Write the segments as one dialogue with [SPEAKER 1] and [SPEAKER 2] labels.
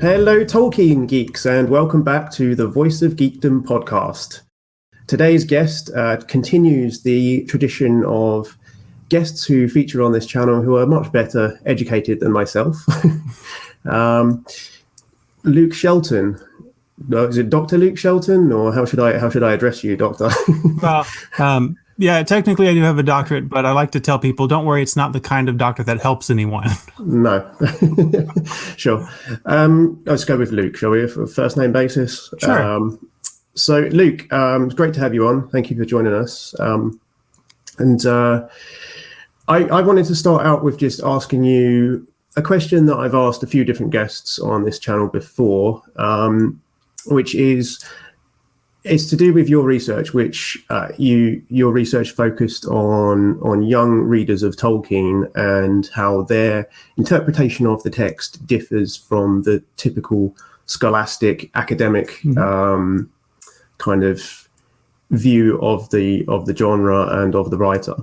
[SPEAKER 1] Hello, Tolkien geeks, and welcome back to the Voice of Geekdom podcast. Today's guest continues the tradition of guests who feature on this channel who are much better educated than myself. Luke Shelton. Is it Dr. Luke Shelton, or how should I address you, Doctor?
[SPEAKER 2] Well, yeah, technically I do have a doctorate, but I like to tell people, don't worry, it's not the kind of doctor that helps anyone.
[SPEAKER 1] No. Sure. Let's go with Luke, shall we, for a first name basis?
[SPEAKER 2] Sure.
[SPEAKER 1] So, Luke, it's great to have you on. Thank you for joining us. I wanted to start out with just asking you a question that I've asked a few different guests on this channel before, which is to do with your research, which your research focused on young readers of Tolkien and how their interpretation of the text differs from the typical scholastic academic kind of view of the genre and of the writer.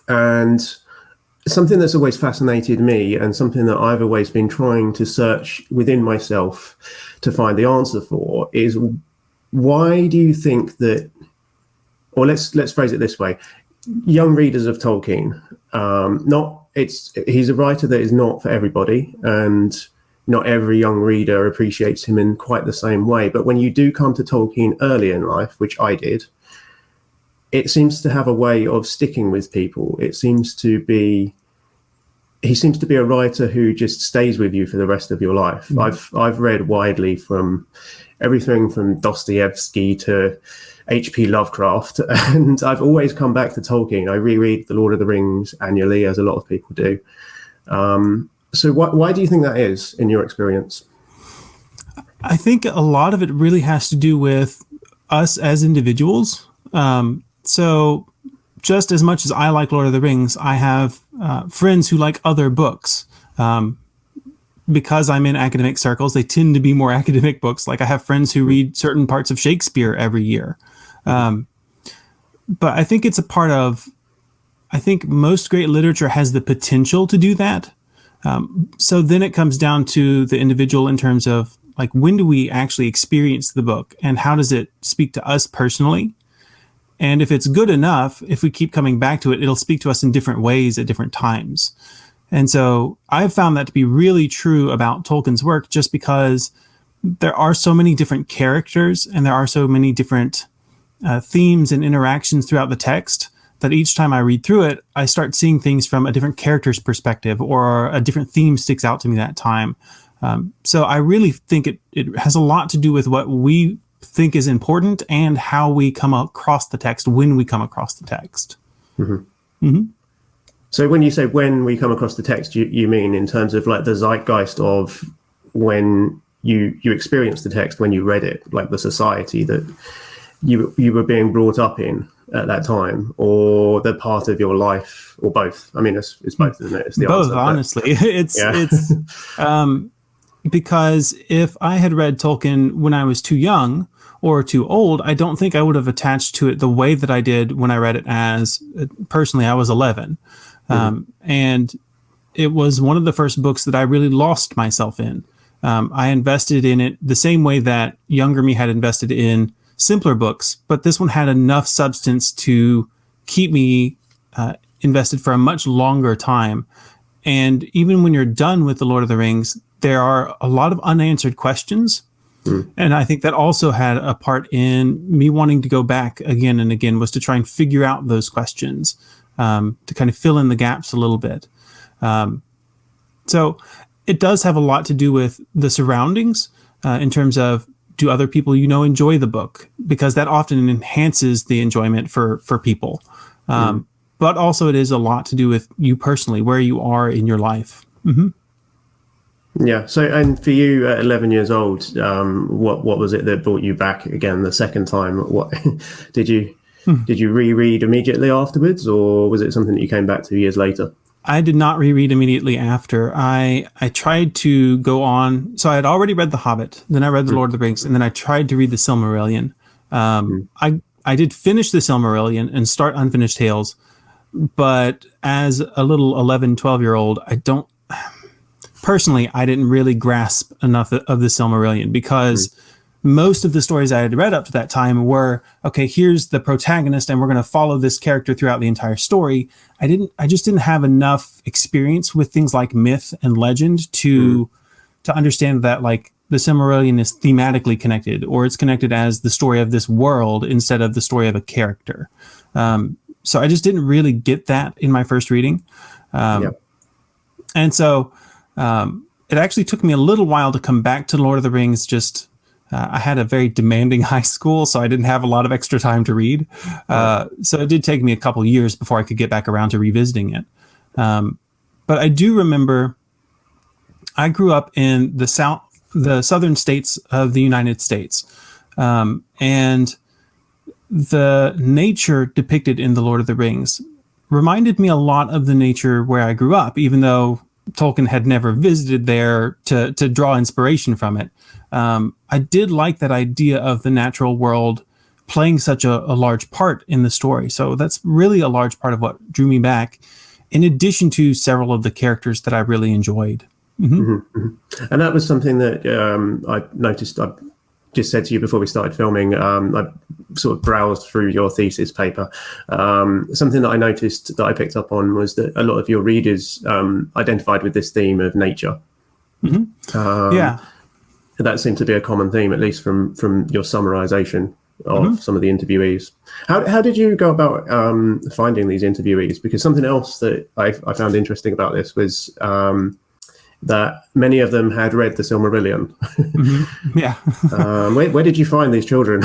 [SPEAKER 1] And something that's always fascinated me, and something that I've always been trying to search within myself to find the answer for, is why do you think that, or let's phrase it this way, young readers of Tolkien, he's a writer that is not for everybody, and not every young reader appreciates him in quite the same way. But when you do come to Tolkien early in life, which I did, it seems to have a way of sticking with people. He seems to be a writer who just stays with you for the rest of your life. I've read widely from everything from Dostoevsky to H.P. Lovecraft, and I've always come back to Tolkien. I reread The Lord of the Rings annually, as a lot of people do. So why do you think that is, in your experience?
[SPEAKER 2] I think a lot of it really has to do with us as individuals. So just as much as I like Lord of the Rings, I have friends who like other books. Because I'm in academic circles, they tend to be more academic books. Like I have friends who read certain parts of Shakespeare every year. But I think it's a part of, I think most great literature has the potential to do that. So then it comes down to the individual in terms of, like, when do we actually experience the book and how does it speak to us personally? And if it's good enough, if we keep coming back to it, it'll speak to us in different ways at different times. And so I've found that to be really true about Tolkien's work, just because there are so many different characters and there are so many different themes and interactions throughout the text that each time I read through it, I start seeing things from a different character's perspective, or a different theme sticks out to me that time. So I really think it has a lot to do with what we think is important and how we come across the text when we come across the text.
[SPEAKER 1] Mm-hmm. Mm-hmm. So when you say when we come across the text, you mean in terms of like the zeitgeist of when you experienced the text, when you read it, like the society that you were being brought up in at that time, or the part of your life, or both? I mean, it's both, isn't it? It's the
[SPEAKER 2] both,
[SPEAKER 1] answer,
[SPEAKER 2] honestly. It's because if I had read Tolkien when I was too young or too old, I don't think I would have attached to it the way that I did when I read it as, personally, I was 11. And it was one of the first books that I really lost myself in. I invested in it the same way that younger me had invested in simpler books, but this one had enough substance to keep me invested for a much longer time. And even when you're done with The Lord of the Rings, there are a lot of unanswered questions. And I think that also had a part in me wanting to go back again and again, was to try and figure out those questions, to kind of fill in the gaps a little bit. So it does have a lot to do with the surroundings, in terms of, do other people enjoy the book? Because that often enhances the enjoyment for people. But also it is a lot to do with you personally, where you are in your life. Mm-hmm.
[SPEAKER 1] Yeah. So, and for you at 11 years old, what was it that brought you back again the second time? What did you reread immediately afterwards, or was it something that you came back to years later?
[SPEAKER 2] I did not reread immediately after. I tried to go on. So I had already read The Hobbit, then I read The Lord of the Rings, and then I tried to read The Silmarillion. I did finish The Silmarillion and start Unfinished Tales, but as a little 11, 12-year-old, personally, I didn't really grasp enough of the Silmarillion because most of the stories I had read up to that time were, okay, here's the protagonist and we're going to follow this character throughout the entire story. I just didn't have enough experience with things like myth and legend to understand that like the Silmarillion is thematically connected, or it's connected as the story of this world instead of the story of a character. So I just didn't really get that in my first reading. And so it actually took me a little while to come back to Lord of the Rings. Just I had a very demanding high school, so I didn't have a lot of extra time to read. So it did take me a couple years before I could get back around to revisiting it. But I do remember I grew up in the southern states of the United States. And the nature depicted in The Lord of the Rings reminded me a lot of the nature where I grew up, even though Tolkien had never visited there to draw inspiration from it. I did like that idea of the natural world playing such a large part in the story. So that's really a large part of what drew me back, in addition to several of the characters that I really enjoyed.
[SPEAKER 1] And that was something that I noticed. I just said to you before we started filming, I sort of browsed through your thesis paper. Something that I noticed that I picked up on was that a lot of your readers identified with this theme of nature. That seemed to be a common theme, at least from your summarization of some of the interviewees. How did you go about finding these interviewees? Because something else that I found interesting about this was that many of them had read the Silmarillion. Where did you find these children?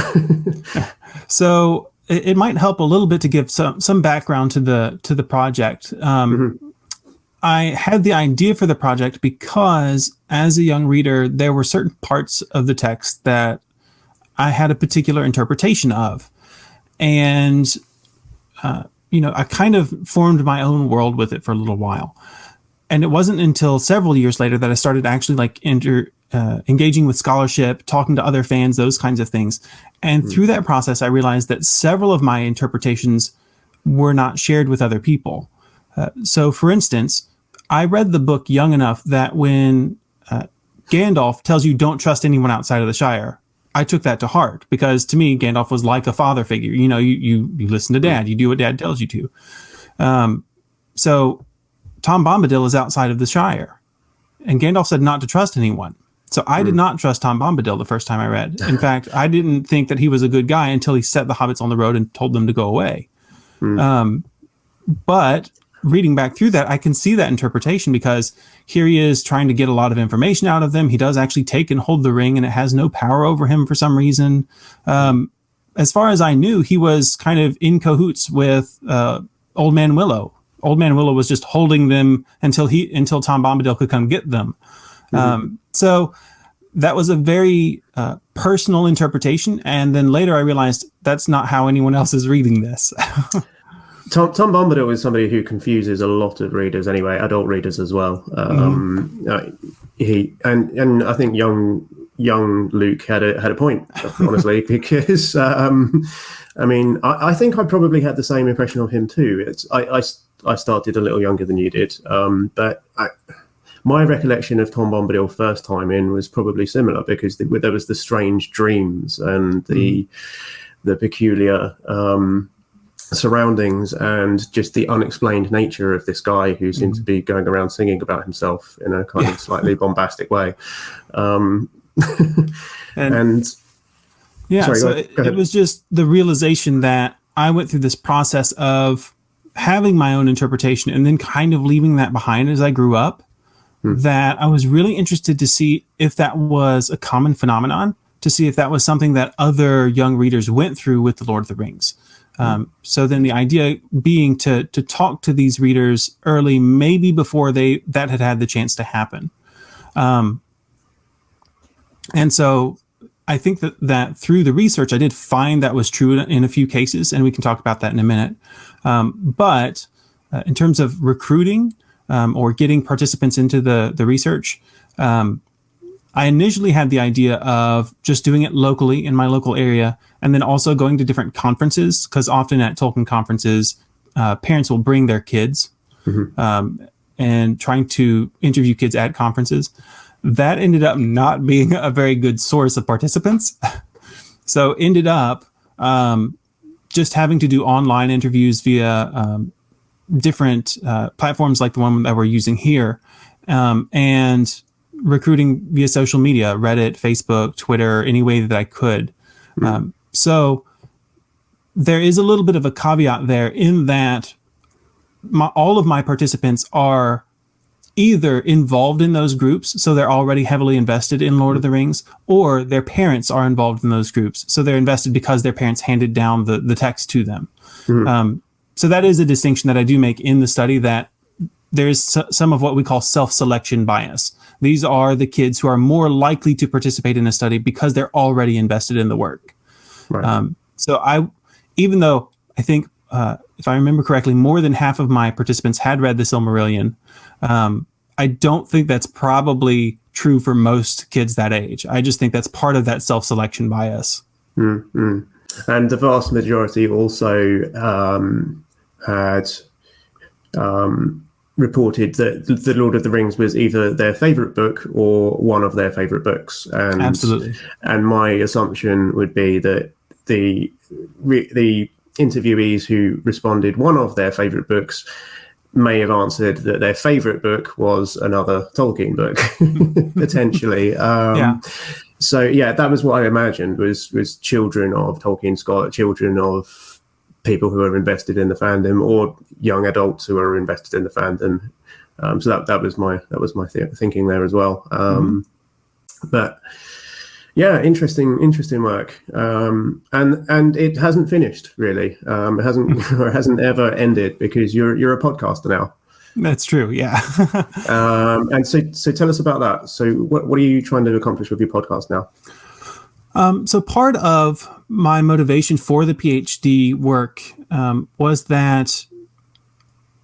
[SPEAKER 2] So it might help a little bit to give some background to the project. I had the idea for the project because as a young reader, there were certain parts of the text that I had a particular interpretation of. And, I kind of formed my own world with it for a little while. And it wasn't until several years later that I started actually engaging with scholarship, talking to other fans, those kinds of things. And through that process, I realized that several of my interpretations were not shared with other people. So, for instance, I read the book young enough that when Gandalf tells you don't trust anyone outside of the Shire, I took that to heart because to me, Gandalf was like a father figure. You listen to Dad, you do what Dad tells you to. So Tom Bombadil is outside of the Shire, and Gandalf said not to trust anyone. So I did not trust Tom Bombadil the first time I read. In fact, I didn't think that he was a good guy until he set the hobbits on the road and told them to go away. But reading back through that, I can see that interpretation because here he is trying to get a lot of information out of them. He does actually take and hold the ring, and it has no power over him for some reason. As far as I knew, he was kind of in cahoots with Old Man Willow. Old Man Willow was just holding them until Tom Bombadil could come get them. So that was a very personal interpretation. And then later I realized that's not how anyone else is reading this.
[SPEAKER 1] Tom Bombadil is somebody who confuses a lot of readers anyway, adult readers as well. He and I think young Luke had a point, honestly, because I think I probably had the same impression of him too. I started a little younger than you did, but my recollection of Tom Bombadil first time in was probably similar because there was the strange dreams and the peculiar surroundings and just the unexplained nature of this guy who seemed to be going around singing about himself in a kind of slightly bombastic way. Sorry,
[SPEAKER 2] it was just the realization that I went through this process of having my own interpretation and then kind of leaving that behind as I grew up, that I was really interested to see if that was a common phenomenon, to see if that was something that other young readers went through with The Lord of the Rings. So then the idea being to talk to these readers early, maybe before that had the chance to happen. And so I think that through the research, I did find that was true in a few cases, and we can talk about that in a minute. But in terms of recruiting or getting participants into the research, I initially had the idea of just doing it locally in my local area, and then also going to different conferences, because often at Tolkien conferences, parents will bring their kids. and trying to interview kids at conferences, that ended up not being a very good source of participants. So ended up just having to do online interviews via different platforms like the one that we're using here, and recruiting via social media, Reddit, Facebook, Twitter, any way that I could. So there is a little bit of a caveat there in that all of my participants are either involved in those groups, so they're already heavily invested in Lord of the Rings, or their parents are involved in those groups, so they're invested because their parents handed down the text to them. So that is a distinction that I do make in the study, that there's some of what we call self-selection bias. These are the kids who are more likely to participate in a study because they're already invested in the work. Right. Even though I think, if I remember correctly, more than half of my participants had read the Silmarillion, I don't think that's probably true for most kids that age. I just think that's part of that self-selection bias.
[SPEAKER 1] Mm-hmm. And the vast majority also had reported that The Lord of the Rings was either their favorite book or one of their favorite books. And,
[SPEAKER 2] absolutely.
[SPEAKER 1] And my assumption would be that the interviewees who responded one of their favorite books may have answered that their favorite book was another Tolkien book, potentially. So yeah, that was what I imagined was children of Tolkien scholars, children of people who are invested in the fandom, or young adults who are invested in the fandom. So that was my thinking there as well. But yeah, interesting work. And it hasn't finished really. It hasn't ever ended, because you're a podcaster now.
[SPEAKER 2] That's true. Yeah.
[SPEAKER 1] And so tell us about that. So what are you trying to accomplish with your podcast now?
[SPEAKER 2] So part of my motivation for the PhD work was that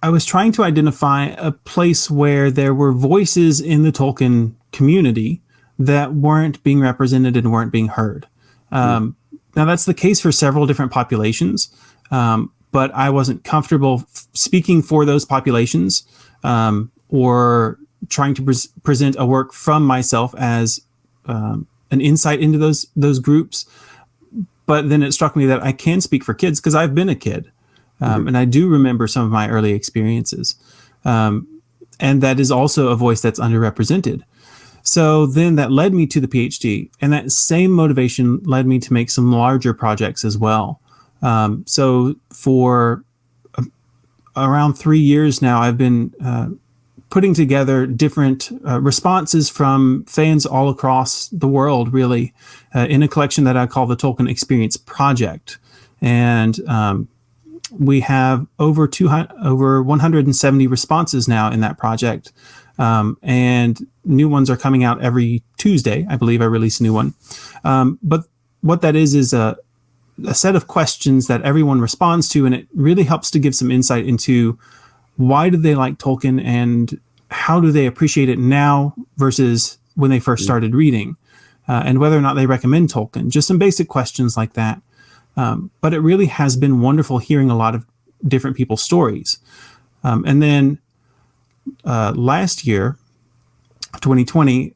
[SPEAKER 2] I was trying to identify a place where there were voices in the Tolkien community that weren't being represented and weren't being heard. Now, that's the case for several different populations, but I wasn't comfortable speaking for those populations or trying to present a work from myself as an insight into those groups. But then it struck me that I can speak for kids because I've been a kid, and I do remember some of my early experiences. And that is also a voice that's underrepresented. So then that led me to the PhD, and that same motivation led me to make some larger projects as well. So for around 3 years now, I've been putting together different responses from fans all across the world, really, in a collection that I call the Tolkien Experience Project. And we have over 170 responses now in that project. And new ones are coming out every Tuesday. I believe I release a new one. But what that is a set of questions that everyone responds to, and it really helps to give some insight into why do they like Tolkien and how do they appreciate it now versus when they first started reading, and whether or not they recommend Tolkien. Just some basic questions like that. But it really has been wonderful hearing a lot of different people's stories. And then last year, 2020,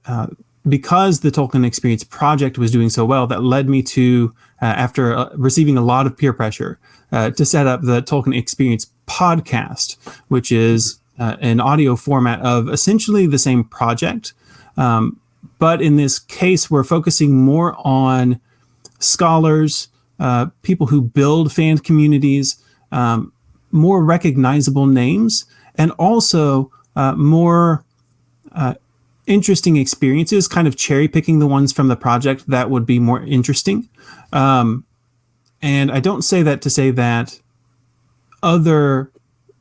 [SPEAKER 2] because the Tolkien Experience Project was doing so well, that led me to, after receiving a lot of peer pressure, to set up the Tolkien Experience Podcast, which is an audio format of essentially the same project. But in this case, we're focusing more on scholars, people who build fan communities, more recognizable names, and also more interesting experiences, kind of cherry picking the ones from the project that would be more interesting. And I don't say that to say that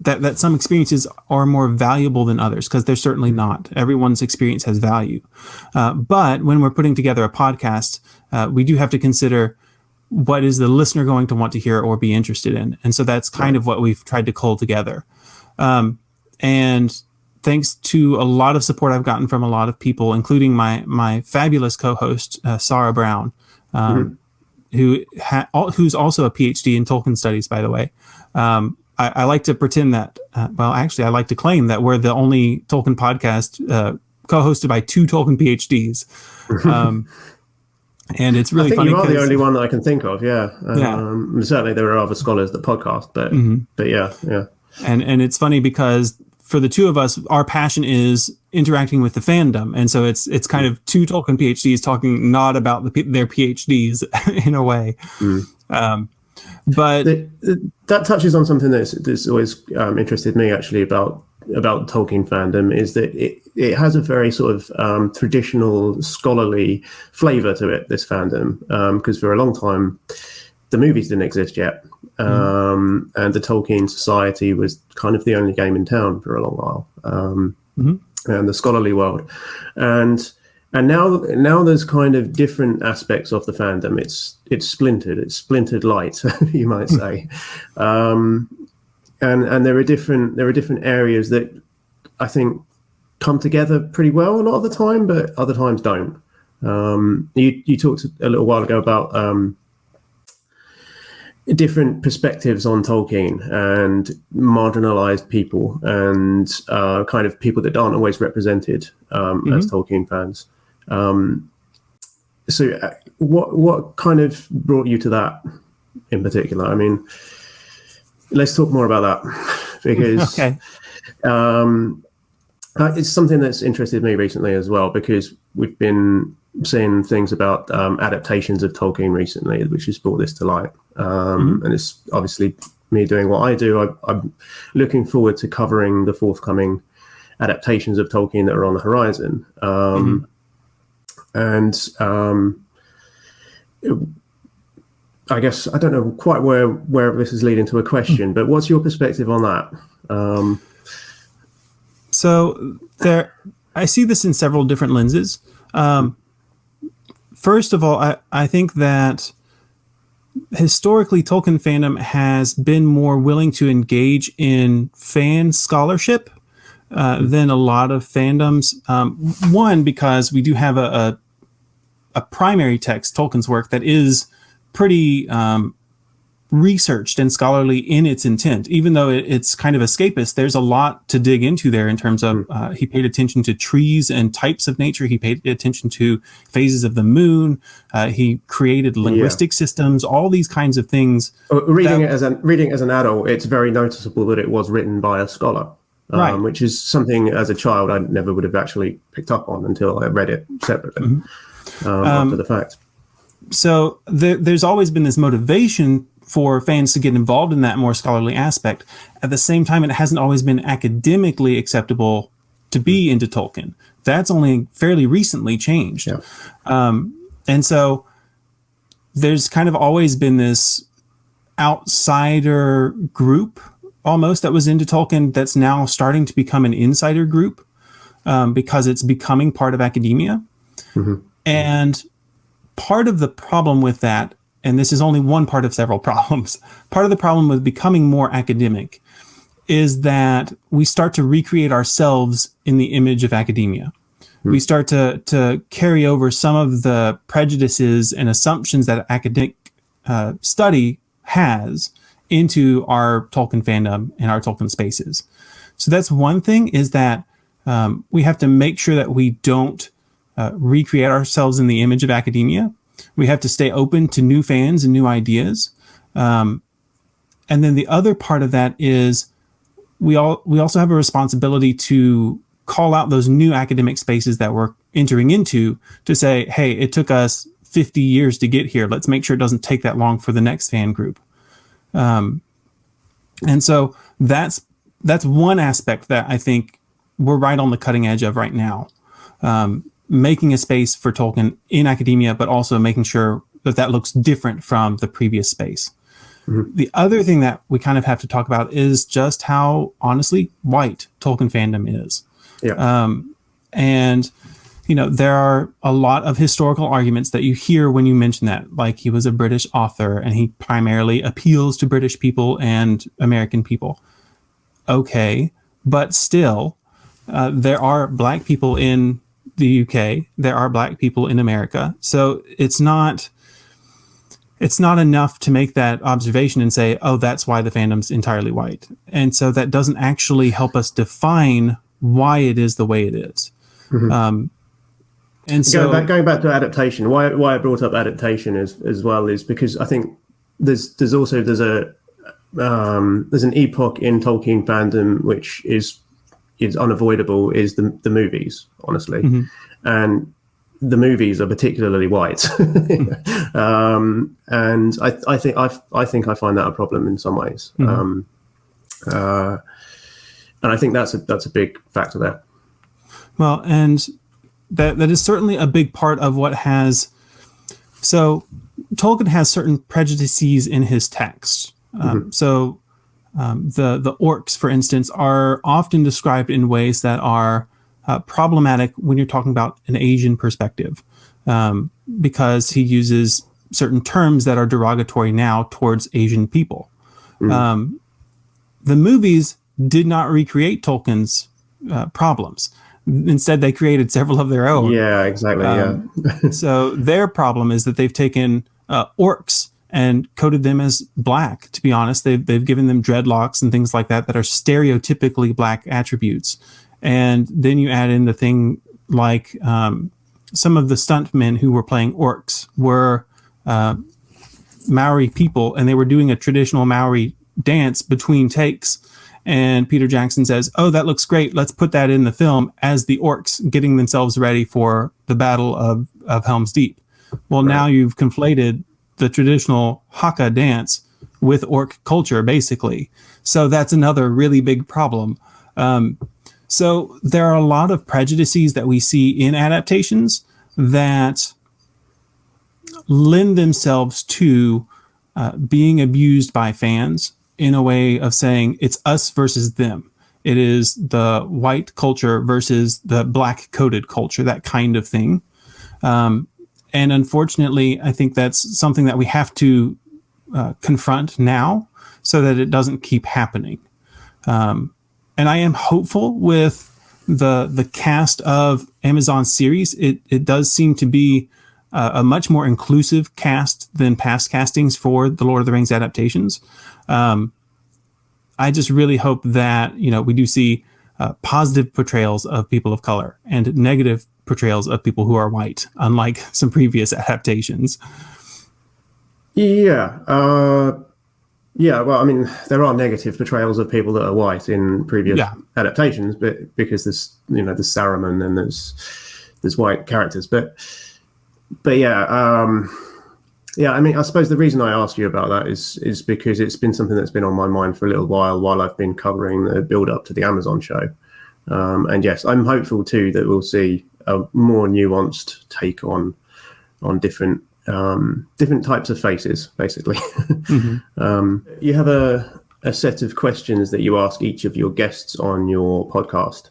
[SPEAKER 2] that some experiences are more valuable than others, because they're certainly not. Everyone's experience has value. But when we're putting together a podcast, we do have to consider what is the listener going to want to hear or be interested in. And so that's kind of what we've tried to cull together. And thanks to a lot of support I've gotten from a lot of people, including my fabulous co-host, Sara Brown, who's also a PhD in Tolkien studies, by the way. I like to pretend that, well, actually, I like to claim that we're the only Tolkien podcast co-hosted by two Tolkien PhDs. And it's really funny.
[SPEAKER 1] I think you are the only one that I can think of. Yeah.
[SPEAKER 2] Yeah.
[SPEAKER 1] Certainly there are other scholars that podcast, but yeah.
[SPEAKER 2] And it's funny because for the two of us, our passion is interacting with the fandom. And so it's kind of two Tolkien PhDs talking not about their PhDs in a way. But
[SPEAKER 1] that touches on something that's always interested me actually about Tolkien fandom, is that it has a very sort of traditional scholarly flavor to it, this fandom, because for a long time the movies didn't exist yet, and the Tolkien Society was kind of the only game in town for a long while, and the scholarly world, and now there's kind of different aspects of the fandom. It's splintered light, you might say, and there are different areas that I think come together pretty well a lot of the time, but other times don't. You talked a little while ago about different perspectives on Tolkien and marginalized people and kind of people that aren't always represented as Tolkien fans. So what kind of brought you to that in particular? I mean, let's talk more about that, because it's something that's interested me recently as well, because we've been seeing things about adaptations of Tolkien recently, which has brought this to light. And it's obviously me doing what I do. I'm looking forward to covering the forthcoming adaptations of Tolkien that are on the horizon. I guess I don't know quite where this is leading to a question, but what's your perspective on that?
[SPEAKER 2] So I see this in several different lenses. First of all, I think that historically Tolkien fandom has been more willing to engage in fan scholarship than a lot of fandoms. One, because we do have a primary text, Tolkien's work, that is pretty researched and scholarly in its intent. Even though it's kind of escapist, there's a lot to dig into there in terms of he paid attention to trees and types of nature. He paid attention to phases of the moon. He created linguistic systems, all these kinds of things.
[SPEAKER 1] Reading it as an adult, it's very noticeable that it was written by a scholar.
[SPEAKER 2] Right.
[SPEAKER 1] Which is something as a child I never would have actually picked up on until I read it separately after the fact.
[SPEAKER 2] So there's always been this motivation for fans to get involved in that more scholarly aspect. At the same time, it hasn't always been academically acceptable to be into Tolkien. That's only fairly recently changed. Yeah. And so there's kind of always been this outsider group almost that was into Tolkien that's now starting to become an insider group because it's becoming part of academia. And part of the problem with that, and this is only one part of several problems, part of the problem with becoming more academic is that we start to recreate ourselves in the image of academia. We start to carry over some of the prejudices and assumptions that academic study has into our Tolkien fandom and our Tolkien spaces. So that's one thing, is that we have to make sure that we don't recreate ourselves in the image of academia. We have to stay open to new fans and new ideas. And then the other part of that is we also have a responsibility to call out those new academic spaces that we're entering into, to say, hey, it took us 50 years to get here. Let's make sure it doesn't take that long for the next fan group. And so that's one aspect that I think we're right on the cutting edge of right now. Making a space for Tolkien in academia, but also making sure that looks different from the previous space. The other thing that we kind of have to talk about is just how, honestly, white Tolkien fandom is. And, there are a lot of historical arguments that you hear when you mention that, like he was a British author and he primarily appeals to British people and American people. Okay, but still, there are Black people in the UK, there are Black people in America. So it's not it's not enough to make that observation and say, oh, that's why the fandom's entirely white. And so that doesn't actually help us define why it is the way it is. And so
[SPEAKER 1] going back to adaptation, why I brought up adaptation as well is because I think there's an epoch in Tolkien fandom which is unavoidable, is the movies, honestly. And the movies are particularly white. And I think I find that a problem in some ways. And I think that's a big factor there.
[SPEAKER 2] Well, and that is certainly a big part of what has. So Tolkien has certain prejudices in his text. So the orcs, for instance, are often described in ways that are problematic when you're talking about an Asian perspective, because he uses certain terms that are derogatory now towards Asian people. The movies did not recreate Tolkien's problems. Instead, they created several of their own.
[SPEAKER 1] Yeah, exactly.
[SPEAKER 2] So their problem is that they've taken orcs and coded them as black. To be honest, they've given them dreadlocks and things like that are stereotypically black attributes. And then you add in the thing like some of the stuntmen who were playing orcs were Maori people, and they were doing a traditional Maori dance between takes. And Peter Jackson says, oh, that looks great. Let's put that in the film as the orcs getting themselves ready for the Battle of Helm's Deep. Well, now you've conflated the traditional Haka dance with orc culture, basically. So that's another really big problem. So there are a lot of prejudices that we see in adaptations that lend themselves to being abused by fans in a way of saying it's us versus them. It is the white culture versus the black coded culture, that kind of thing. And unfortunately, I think that's something that we have to confront now so that it doesn't keep happening. And I am hopeful with the cast of Amazon's series. It does seem to be a much more inclusive cast than past castings for the Lord of the Rings adaptations. I just really hope that, we do see positive portrayals of people of color and negative portrayals of people who are white, unlike some previous adaptations.
[SPEAKER 1] Yeah. Well, I mean, there are negative portrayals of people that are white in previous adaptations, but because there's Saruman and there's white characters, but yeah, I mean, I suppose the reason I asked you about that is because it's been something that's been on my mind for a little while I've been covering the build up to the Amazon show. And yes, I'm hopeful too that we'll see a more nuanced take on different types of faces, basically. You have a set of questions that you ask each of your guests on your podcast.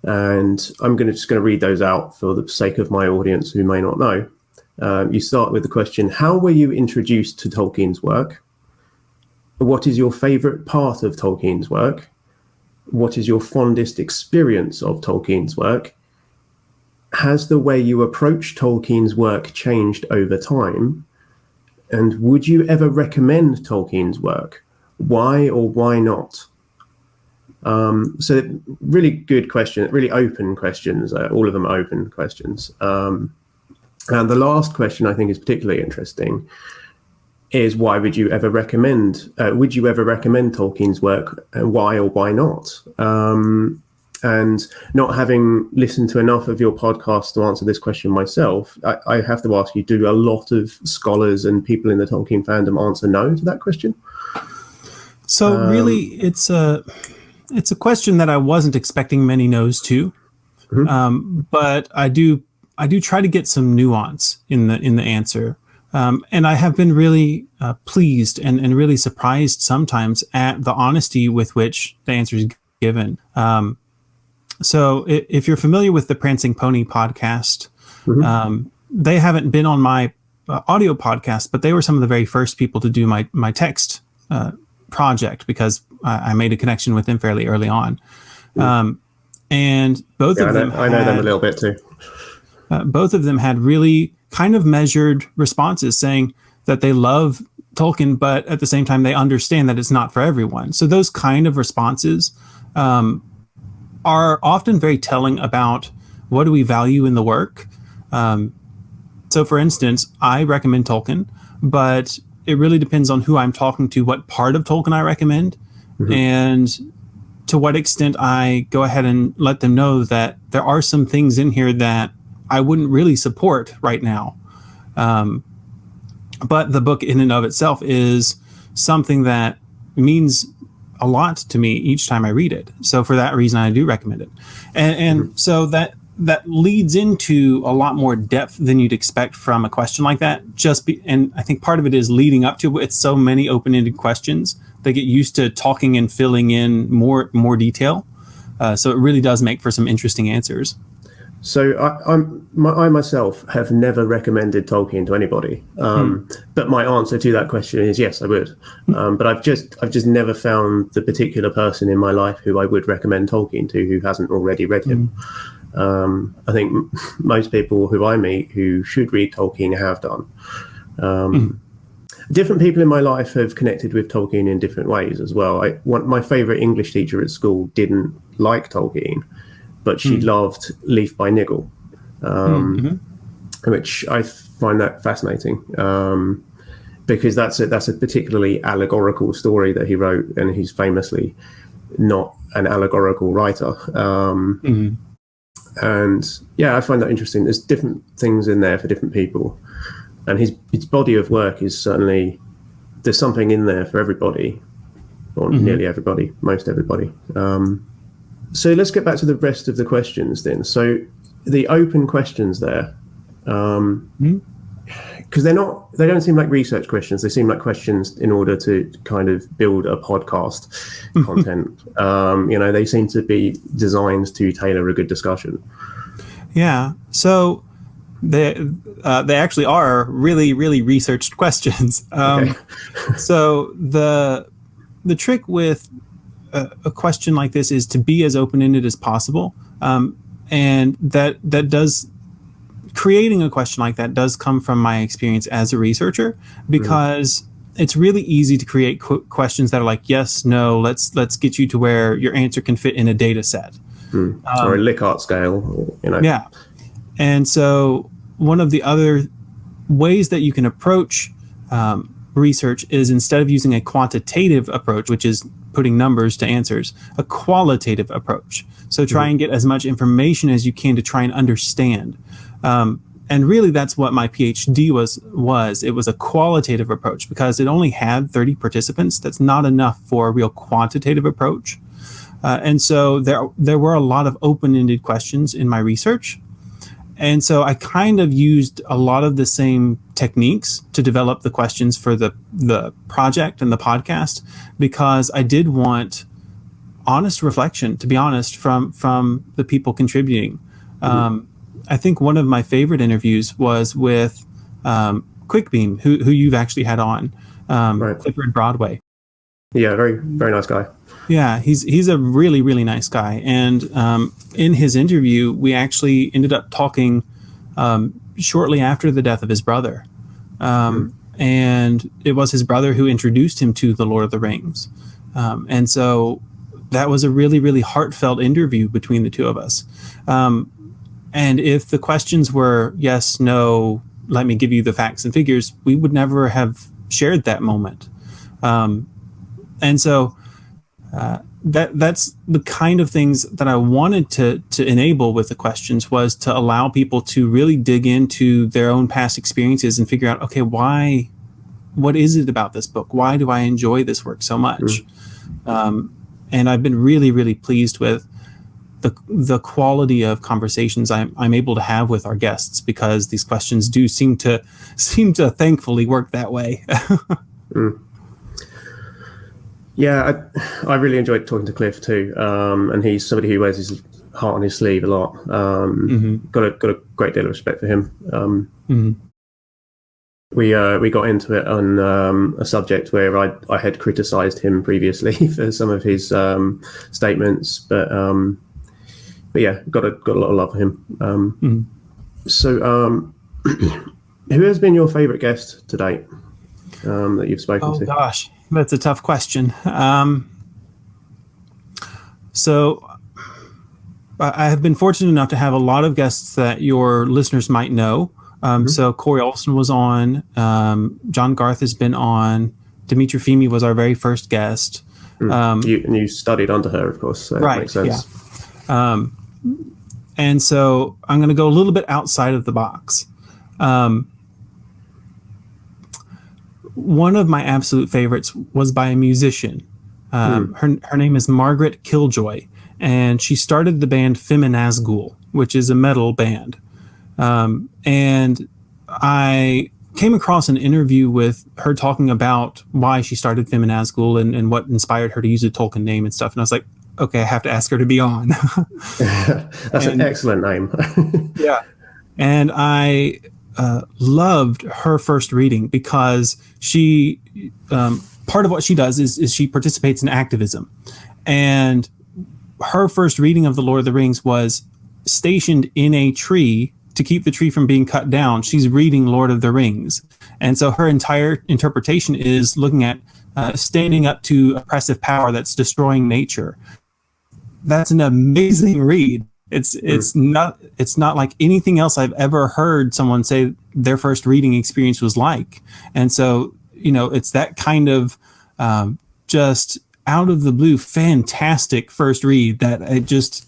[SPEAKER 1] And I'm just going to read those out for the sake of my audience who may not know. You start with the question, how were you introduced to Tolkien's work? What is your favorite part of Tolkien's work? What is your fondest experience of Tolkien's work? Has the way you approach Tolkien's work changed over time? And would you ever recommend Tolkien's work? Why or why not? So really good question, really open questions. All of them are open questions. And the last question I think is particularly interesting is why would you ever recommend Tolkien's work, and why or why not? And not having listened to enough of your podcast to answer this question myself, I have to ask you, do a lot of scholars and people in the Tolkien fandom answer no to that question?
[SPEAKER 2] So really, it's a question that I wasn't expecting many no's to, but I do try to get some nuance in the answer. And I have been really pleased and really surprised sometimes at the honesty with which the answer is given. So if you're familiar with the Prancing Pony podcast, they haven't been on my audio podcast, but they were some of the very first people to do my text project because I made a connection with them fairly early on. And both of them
[SPEAKER 1] I know them a little bit too.
[SPEAKER 2] Both of them had really kind of measured responses saying, that they love Tolkien, but at the same time they understand that it's not for everyone. So those kind of responses are often very telling about what do we value in the work. So for instance, I recommend Tolkien, but it really depends on who I'm talking to, what part of Tolkien I recommend, and to what extent I go ahead and let them know that there are some things in here that I wouldn't really support right now. But the book in and of itself is something that means a lot to me each time I read it. So for that reason, I do recommend it. And so that leads into a lot more depth than you'd expect from a question like that. And I think part of it is leading up to it. It's so many open-ended questions. They get used to talking and filling in more detail. So it really does make for some interesting answers.
[SPEAKER 1] So I myself have never recommended Tolkien to anybody, but my answer to that question is yes, I would. But I've just never found the particular person in my life who I would recommend Tolkien to who hasn't already read him. I think most people who I meet who should read Tolkien have done. Different people in my life have connected with Tolkien in different ways as well. My favourite English teacher at school didn't like Tolkien, but she loved Leaf by Niggle, which I find that fascinating because that's a particularly allegorical story that he wrote, and he's famously not an allegorical writer. And yeah, I find that interesting. There's different things in there for different people, and his body of work is certainly, there's something in there for everybody, or nearly everybody, most everybody. So let's get back to the rest of the questions then. So the open questions there, because they don't seem like research questions. They seem like questions in order to kind of build a podcast content. They seem to be designed to tailor a good discussion. Yeah.
[SPEAKER 2] So they actually are really, really researched questions.
[SPEAKER 1] Okay.
[SPEAKER 2] So the trick with a question like this is to be as open-ended as possible, and that does, creating a question like that does come from my experience as a researcher, because it's really easy to create questions that are like yes, no, let's get you to where your answer can fit in a data set,
[SPEAKER 1] or a Likert scale,
[SPEAKER 2] Yeah. And so one of the other ways that you can approach research is, instead of using a quantitative approach, which is putting numbers to answers, a qualitative approach. So try and get as much information as you can to try and understand. And really that's what my PhD was. It was a qualitative approach because it only had 30 participants. That's not enough for a real quantitative approach. And so there were a lot of open-ended questions in my research. And so I kind of used a lot of the same techniques to develop the questions for the project and the podcast, because I did want honest reflection, to be honest, from the people contributing. I think one of my favorite interviews was with Quickbeam, who you've actually had on,
[SPEAKER 1] right.
[SPEAKER 2] Clifford Broadway.
[SPEAKER 1] Yeah, very, very nice guy.
[SPEAKER 2] Yeah, he's a really, really nice guy. And in his interview, we actually ended up talking shortly after the death of his brother. And it was his brother who introduced him to The Lord of the Rings. And so that was a really, really heartfelt interview between the two of us. And if the questions were yes, no, let me give you the facts and figures, we would never have shared that moment. And so that's the kind of things that I wanted to enable with the questions, was to allow people to really dig into their own past experiences and figure out, okay, what is it about this book? Why do I enjoy this work so much? And I've been really, really pleased with the quality of conversations I'm able to have with our guests, because these questions do seem to thankfully work that way.
[SPEAKER 1] Yeah, I really enjoyed talking to Cliff too, and he's somebody who wears his heart on his sleeve a lot. Got a great deal of respect for him. We got into it on a subject where I had criticised him previously for some of his statements, but yeah, got a lot of love for him. So, who has been your favourite guest to date? that you've spoken to?
[SPEAKER 2] Oh gosh, that's a tough question. So I have been fortunate enough to have a lot of guests that your listeners might know. So Corey Olson was on. John Garth has been on. Dimitri Fimi was our very first guest.
[SPEAKER 1] You studied under her, of course, so
[SPEAKER 2] right,
[SPEAKER 1] that makes sense.
[SPEAKER 2] Yeah. And so I'm going to go a little bit outside of the box. One of my absolute favorites was by a musician. Her name is Margaret Killjoy, and she started the band Feminazgul, which is a metal band. And I came across an interview with her talking about why she started Feminazgul and what inspired her to use a Tolkien name and stuff. And I was like, okay, I have to ask her to be on.
[SPEAKER 1] That's an excellent name.
[SPEAKER 2] Yeah. And I loved her first reading because she, part of what she does is she participates in activism. And her first reading of The Lord of the Rings was stationed in a tree to keep the tree from being cut down. She's reading Lord of the Rings. And so her entire interpretation is looking at standing up to oppressive power that's destroying nature. That's an amazing read. It's not like anything else I've ever heard someone say their first reading experience was like. And so, it's that kind of just out of the blue, fantastic first read that it just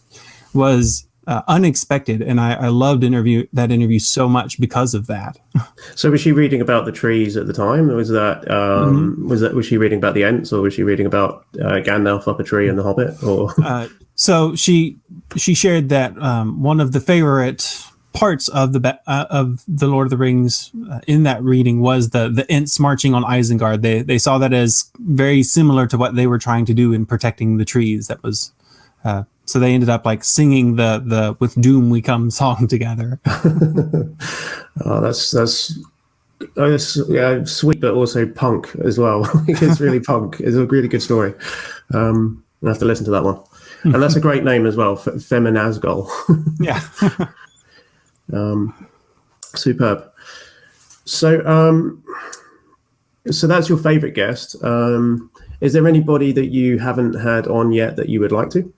[SPEAKER 2] was unexpected, and I loved that interview so much because of that.
[SPEAKER 1] So was she reading about the trees at the time? Or was was she reading about the Ents, or was she reading about Gandalf up a tree in The Hobbit? Or
[SPEAKER 2] so she shared that one of the favorite parts of the Lord of the Rings in that reading was the Ents marching on Isengard. They saw that as very similar to what they were trying to do in protecting the trees. That was so they ended up like singing the "With Doom We Come" song together.
[SPEAKER 1] Oh, that's sweet, but also punk as well. It's really punk. It's a really good story. I have to listen to that one. And that's a great name as well, Feminazgul.
[SPEAKER 2] Yeah.
[SPEAKER 1] Superb. So that's your favorite guest. Is there anybody that you haven't had on yet that you would like to?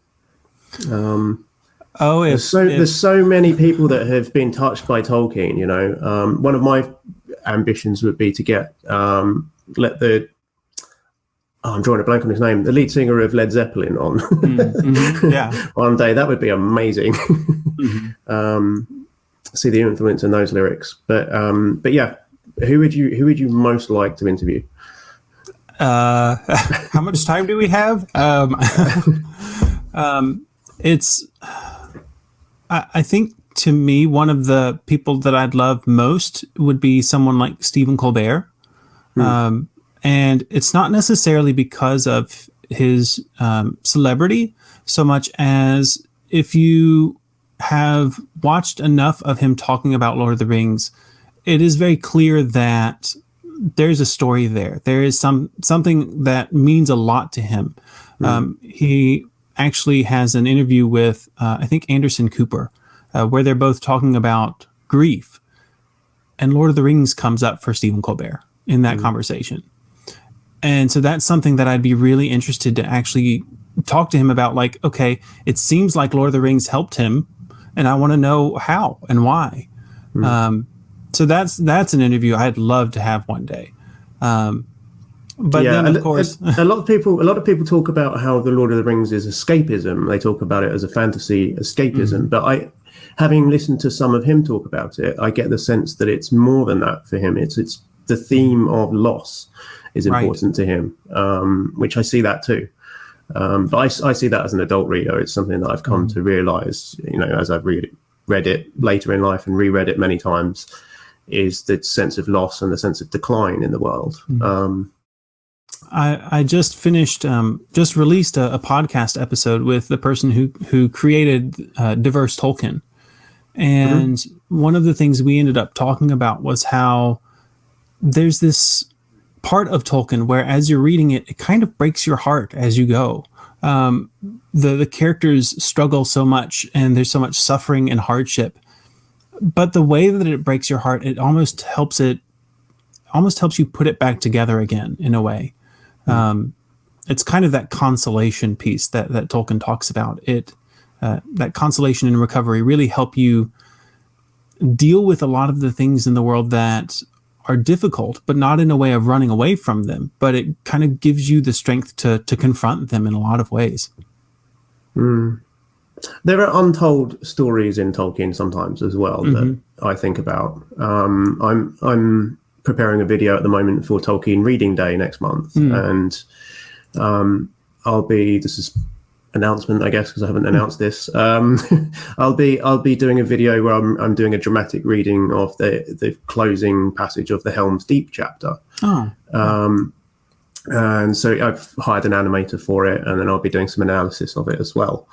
[SPEAKER 1] There's so many people that have been touched by Tolkien. One of my ambitions would be to get I'm drawing a blank on his name, the lead singer of Led Zeppelin on
[SPEAKER 2] Yeah.
[SPEAKER 1] one day. That would be amazing. See the influence in those lyrics, but yeah, who would you most like to interview?
[SPEAKER 2] How much time do we have? I think to me, one of the people that I'd love most would be someone like Stephen Colbert. And it's not necessarily because of his celebrity so much as if you have watched enough of him talking about Lord of the Rings, it is very clear that there's a story there. There is something that means a lot to him. He actually has an interview with, I think, Anderson Cooper, where they're both talking about grief. And Lord of the Rings comes up for Stephen Colbert in that conversation. And so that's something that I'd be really interested to actually talk to him about. Like, okay, it seems like Lord of the Rings helped him, and I want to know how and why. So that's an interview I'd love to have one day. But then, of course,
[SPEAKER 1] a lot of people talk about how the Lord of the Rings is escapism. They talk about it as a fantasy escapism. But having listened to some of him talk about it, I get the sense that it's more than that for him. It's the theme of loss is important to him, which I see that too. But I see that as an adult reader. It's something that I've come to realize, as I've read it later in life and reread it many times, is the sense of loss and the sense of decline in the world.
[SPEAKER 2] I just released a podcast episode with the person who created Diverse Tolkien. And one of the things we ended up talking about was how there's this part of Tolkien where as you're reading it, it kind of breaks your heart as you go. The characters struggle so much and there's so much suffering and hardship. But the way that it breaks your heart, it almost helps it almost helps you put it back together again in a way. It's kind of that consolation piece that Tolkien talks about. That consolation and recovery really help you deal with a lot of the things in the world that are difficult, but not in a way of running away from them, but it kind of gives you the strength to confront them in a lot of ways.
[SPEAKER 1] There are untold stories in Tolkien sometimes as well that I think about. I'm preparing a video at the moment for Tolkien Reading Day next month, and this is announcement, I guess, because I haven't announced this. I'll be doing a video where I'm doing a dramatic reading of the closing passage of the Helm's Deep chapter. And so I've hired an animator for it, and then I'll be doing some analysis of it as well.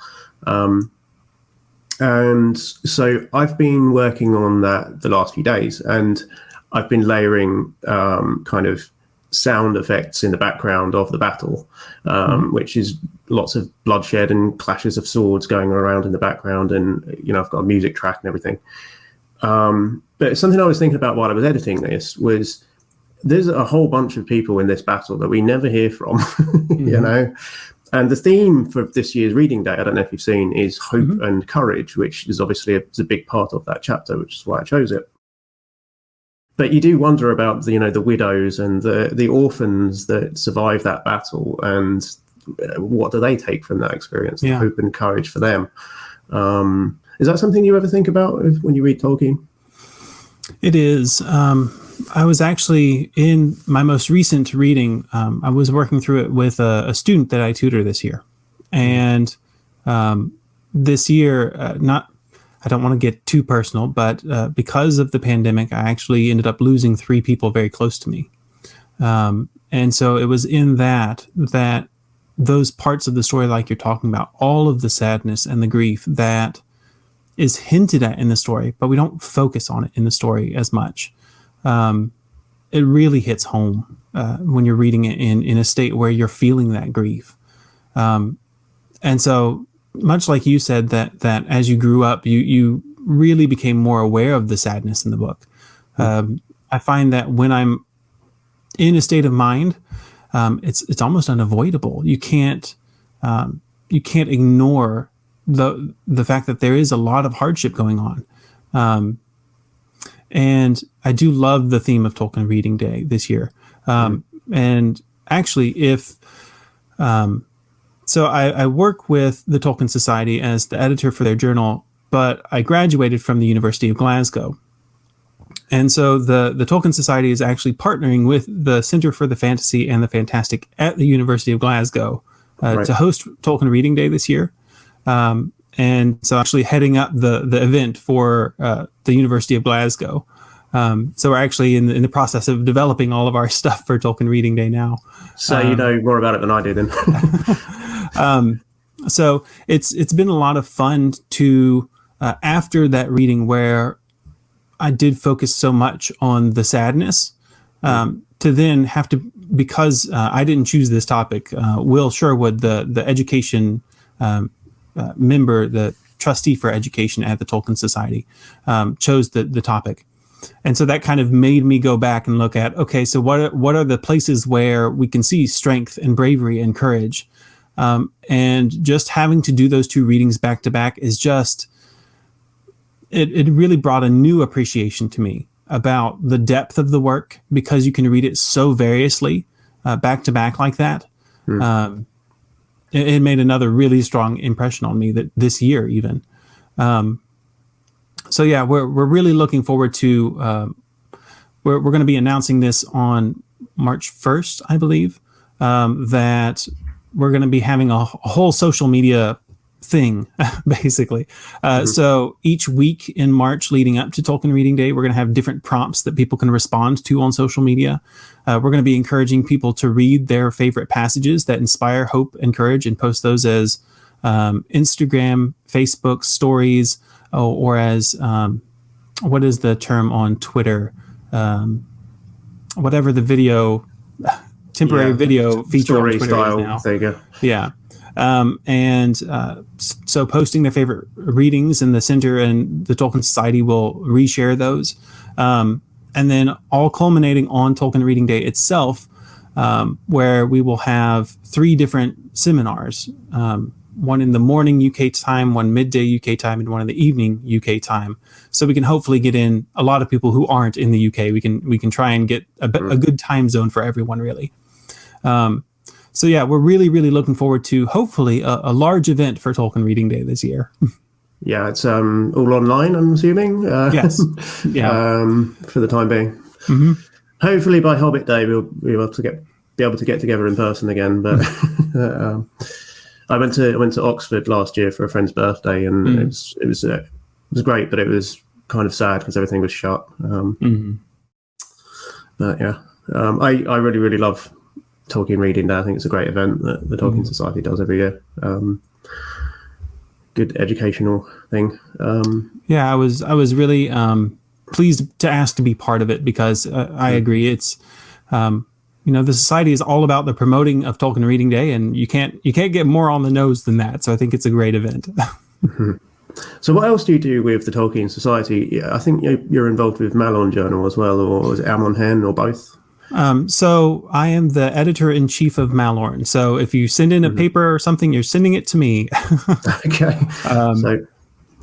[SPEAKER 1] And so I've been working on that the last few days, and I've been layering kind of sound effects in the background of the battle, which is lots of bloodshed and clashes of swords going around in the background, and I've got a music track and everything. But something I was thinking about while I was editing this was there's a whole bunch of people in this battle that we never hear from, and the theme for this year's reading day, I don't know if you've seen, is hope and courage, which is obviously a big part of that chapter, which is why I chose it. But you do wonder about the widows and the orphans that survive that battle, and what do they take from that experience? The hope and courage for them. Is that something you ever think about when you read Tolkien?
[SPEAKER 2] It is. I was actually in my most recent reading. I was working through it with a student that I tutor this year, and this year, I don't want to get too personal, but because of the pandemic, I actually ended up losing 3 people very close to me. And so it was in that those parts of the story, like you're talking about, all of the sadness and the grief that is hinted at in the story, but we don't focus on it in the story as much. It really hits home when you're reading it in a state where you're feeling that grief. And so much like you said, that as you grew up, you really became more aware of the sadness in the book. I find that when I'm in a state of mind, it's almost unavoidable. You can't ignore the fact that there is a lot of hardship going on. And I do love the theme of Tolkien Reading Day this year. And actually, so I work with the Tolkien Society as the editor for their journal, but I graduated from the University of Glasgow. And so the Tolkien Society is actually partnering with the Center for the Fantasy and the Fantastic at the University of Glasgow to host Tolkien Reading Day this year. And so actually heading up the event for the University of Glasgow. So we're actually in the process of developing all of our stuff for Tolkien Reading Day now.
[SPEAKER 1] So you know more about it than I do then.
[SPEAKER 2] So it's been a lot of fun to, after that reading where I did focus so much on the sadness, to then have to, because I didn't choose this topic, Will Sherwood, the education member, the trustee for education at the Tolkien Society, chose the topic. And so that kind of made me go back and look at, okay, so what are the places where we can see strength and bravery and courage? And just having to do those 2 readings back to back is just, it really brought a new appreciation to me about the depth of the work, because you can read it so variously back to back like that. It made another really strong impression on me that this year even. So yeah, we're really looking forward to, we're going to be announcing this on March 1st, I believe, that we're going to be having a whole social media thing, basically. So each week in March leading up to Tolkien Reading Day, we're going to have different prompts that people can respond to on social media. We're going to be encouraging people to read their favorite passages that inspire hope and courage and post those as Instagram, Facebook stories, or as, what is the term on Twitter? Whatever the video, temporary video feature on Twitter style, is now. There you go. Yeah. So posting their favorite readings in the center, and the Tolkien Society will reshare those. and then all culminating on Tolkien Reading Day itself, where we will have 3 different seminars, one in the morning UK time, one midday UK time, and one in the evening UK time. So we can hopefully get in a lot of people who aren't in the UK. We can try and get a good time zone for everyone, really. So yeah, we're really, really looking forward to hopefully a large event for Tolkien Reading Day this year.
[SPEAKER 1] Yeah, it's all online, I'm assuming.
[SPEAKER 2] Yes. Yeah.
[SPEAKER 1] For the time being.
[SPEAKER 2] Mm-hmm.
[SPEAKER 1] Hopefully by Hobbit Day we'll be able to get together in person again. But I went to Oxford last year for a friend's birthday, and it was great, but it was kind of sad because everything was shut. But yeah, I really, really love Tolkien Reading Day. I think it's a great event that the Tolkien Society does every year. Good educational thing.
[SPEAKER 2] Yeah, I was really pleased to ask to be part of it, because I agree. It's the society is all about the promoting of Tolkien Reading Day, and you can't get more on the nose than that. So I think it's a great event.
[SPEAKER 1] So what else do you do with the Tolkien Society? I think you're involved with Malon Journal as well, or is it Amon Hen, or both?
[SPEAKER 2] So I am the editor-in-chief of Malorn. So if you send in a paper or something, you're sending it to me.
[SPEAKER 1] Okay.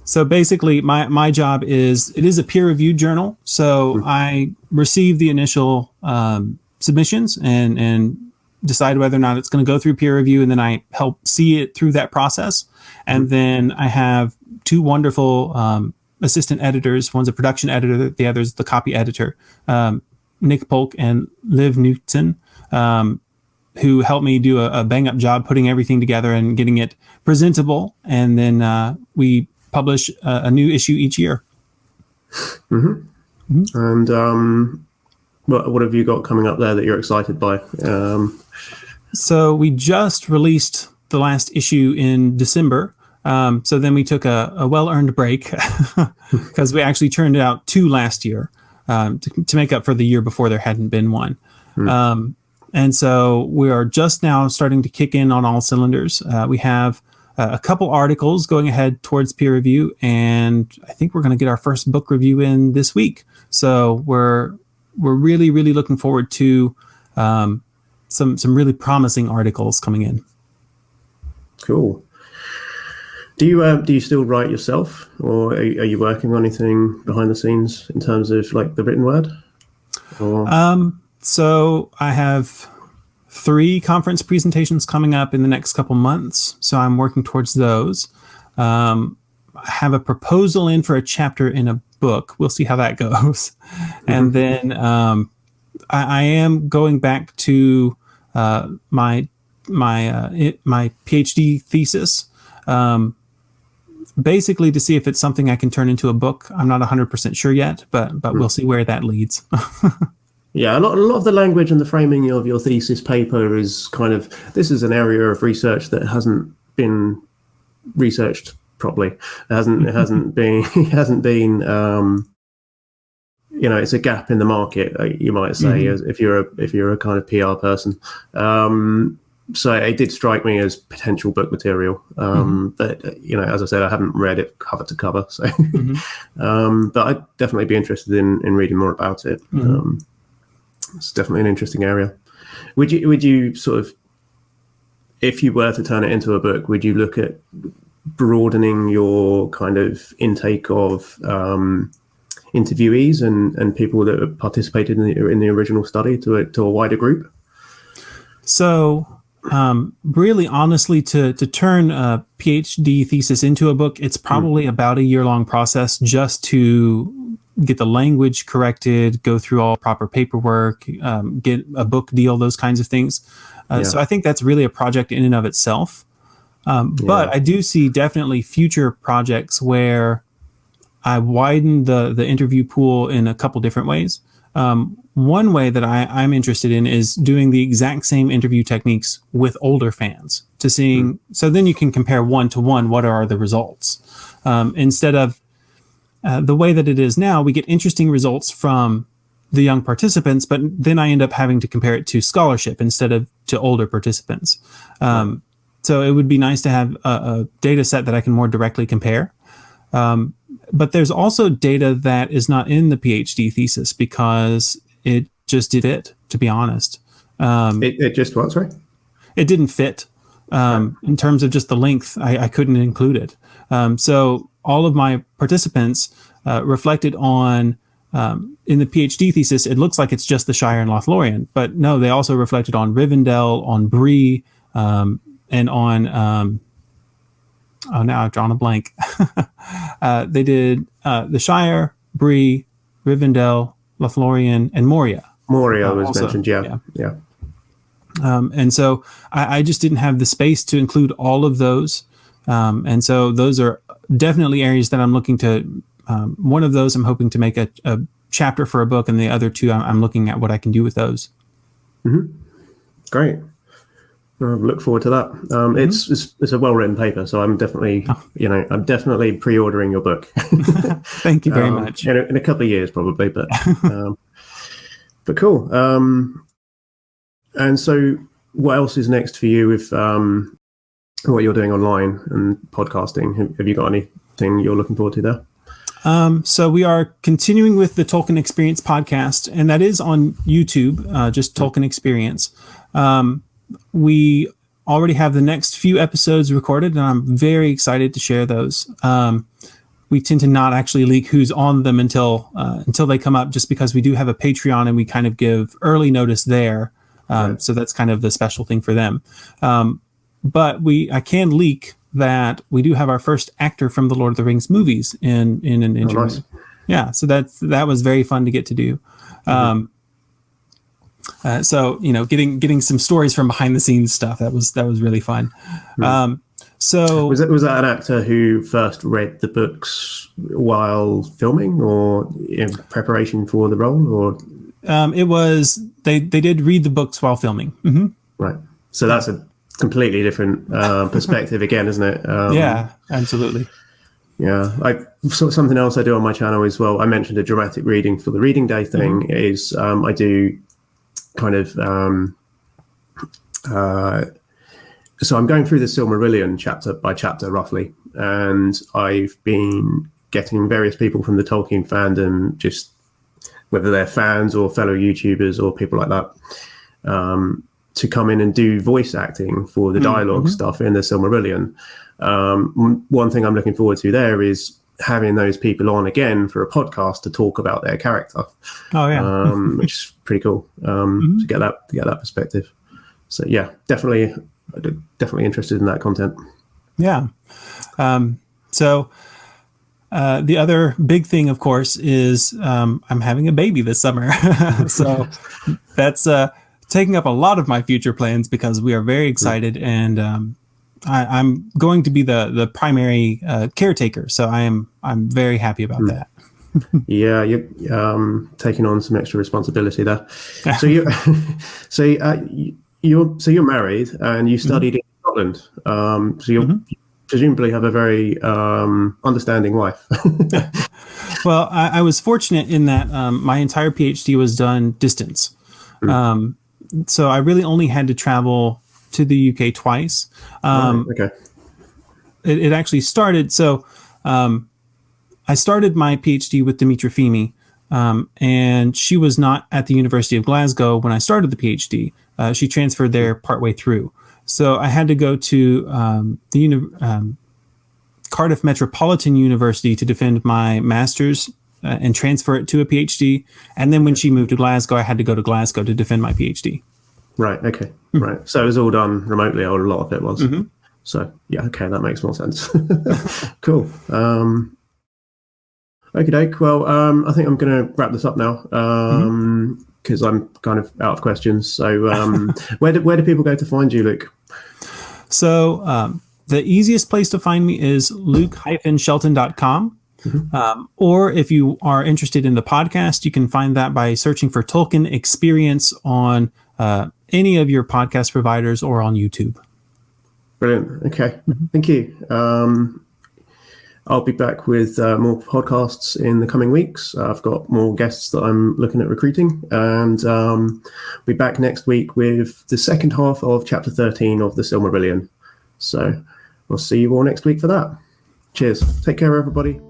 [SPEAKER 2] So basically, my job is, it is a peer-reviewed journal. So I receive the initial submissions and decide whether or not it's going to go through peer review, and then I help see it through that process. And then I have 2 wonderful assistant editors. One's a production editor, the other's the copy editor. Nick Polk and Liv Newton, who helped me do a bang-up job putting everything together and getting it presentable. And then we publish a new issue each year.
[SPEAKER 1] And what have you got coming up there that you're excited by?
[SPEAKER 2] So we just released the last issue in December. So then we took a well-earned break because we actually turned out 2 last year. To make up for the year before there hadn't been one. And so we are just now starting to kick in on all cylinders. We have a couple articles going ahead towards peer review, and I think we're going to get our first book review in this week. So we're really, really looking forward to some really promising articles coming in.
[SPEAKER 1] Cool. Do you still write yourself, or are you working on anything behind the scenes in terms of like the written word? Or?
[SPEAKER 2] So I have 3 conference presentations coming up in the next couple months. So I'm working towards those. I have a proposal in for a chapter in a book. We'll see how that goes. And then I am going back to my PhD thesis. Basically to see if it's something I can turn into a book. I'm not 100% sure yet, but we'll see where that leads.
[SPEAKER 1] Yeah, a lot of the language and the framing of your thesis paper is kind of, this is an area of research that hasn't been researched properly. It hasn't been it's a gap in the market, you might say, as if you're a kind of PR person. So it did strike me as potential book material. But as I said, I haven't read it cover to cover. So, but I'd definitely be interested in reading more about it. It's definitely an interesting area. Would you sort of, if you were to turn it into a book, would you look at broadening your kind of intake of interviewees and people that have participated in the original study to a wider group?
[SPEAKER 2] So. Really, honestly, to turn a PhD thesis into a book, it's probably about a year-long process just to get the language corrected, go through all proper paperwork, get a book deal, those kinds of things. So I think that's really a project in and of itself. But I do see definitely future projects where I widen the interview pool in a couple different ways. One way that I'm interested in is doing the exact same interview techniques with older fans to seeing, so then you can compare 1-to-1, what are the results? Instead of the way that it is now, we get interesting results from the young participants, but then I end up having to compare it to scholarship instead of to older participants. So it would be nice to have a data set that I can more directly compare. But there's also data that is not in the PhD thesis because it just did it, to be honest.
[SPEAKER 1] It just what, sorry?
[SPEAKER 2] It didn't fit in terms of just the length. I couldn't include it. So all of my participants reflected on, in the PhD thesis, it looks like it's just the Shire and Lothlorien, but no, they also reflected on Rivendell, on Bree, and on, now I've drawn a blank. They did the Shire, Bree, Rivendell, Lothlorien, and Moria.
[SPEAKER 1] Moria was also mentioned, yeah.
[SPEAKER 2] And so I just didn't have the space to include all of those. And so those are definitely areas that I'm looking to, one of those I'm hoping to make a chapter for a book, and the other two I'm looking at what I can do with those.
[SPEAKER 1] Mm-hmm. Great. I look forward to that. It's a well-written paper, so I'm definitely, I'm definitely pre-ordering your book.
[SPEAKER 2] Thank you very much.
[SPEAKER 1] In a couple of years, probably, but cool. And so, what else is next for you with what you're doing online and podcasting? Have you got anything you're looking forward to there?
[SPEAKER 2] So we are continuing with the Tolkien Experience podcast, and that is on YouTube, just Tolkien Experience. We already have the next few episodes recorded, and I'm very excited to share those. We tend to not actually leak who's on them until they come up, just because we do have a Patreon and we kind of give early notice there. So that's kind of the special thing for them. But I can leak that we do have our first actor from the Lord of the Rings movies in an interview. Oh, nice. Yeah, so that was very fun to get to do. So getting some stories from behind the scenes stuff, that was really fun. So
[SPEAKER 1] was that an actor who first read the books while filming, or in preparation for the role, or?
[SPEAKER 2] It was they did read the books while filming. Mm-hmm.
[SPEAKER 1] Right. So that's a completely different perspective again, isn't it?
[SPEAKER 2] Yeah, absolutely.
[SPEAKER 1] Yeah, something else I do on my channel as well. I mentioned a dramatic reading for the reading day thing. Mm-hmm. Is I do kind of so I'm going through the Silmarillion chapter by chapter roughly, and I've been getting various people from the Tolkien fandom, just whether they're fans or fellow YouTubers or people like that, to come in and do voice acting for the dialogue stuff in the Silmarillion. One thing I'm looking forward to there is having those people on again for a podcast to talk about their character.
[SPEAKER 2] Oh yeah,
[SPEAKER 1] which is pretty cool to get that perspective. So yeah, definitely interested in that content.
[SPEAKER 2] Yeah. So the other big thing, of course, is I'm having a baby this summer. So that's taking up a lot of my future plans, because we are very excited, and I'm going to be the primary caretaker. So I'm very happy about that.
[SPEAKER 1] Yeah, you're taking on some extra responsibility there. So you're married and you studied in Scotland. So you presumably have a very understanding wife.
[SPEAKER 2] Well, I was fortunate in that my entire PhD was done distance. So I really only had to travel to the UK twice.
[SPEAKER 1] Okay.
[SPEAKER 2] It actually started. So I started my PhD with Dimitra Fimi, and she was not at the University of Glasgow when I started the PhD. She transferred there partway through. So I had to go to the Cardiff Metropolitan University to defend my master's and transfer it to a PhD. And then when she moved to Glasgow, I had to go to Glasgow to defend my PhD. Right.
[SPEAKER 1] Okay. Right. So it was all done remotely, or a lot of it was. So yeah. Okay. That makes more sense. Cool. Okay, doke. Well, I think I'm going to wrap this up now, because I'm kind of out of questions. So where do people go to find you, Luke?
[SPEAKER 2] So the easiest place to find me is luke-shelton.com. Or if you are interested in the podcast, you can find that by searching for Tolkien Experience on any of your podcast providers or on YouTube.
[SPEAKER 1] Brilliant. Okay. Thank you. I'll be back with more podcasts in the coming weeks. I've got more guests that I'm looking at recruiting, and I'll be back next week with the second half of chapter 13 of the Silmarillion. So we'll see you all next week for that. Cheers. Take care, everybody.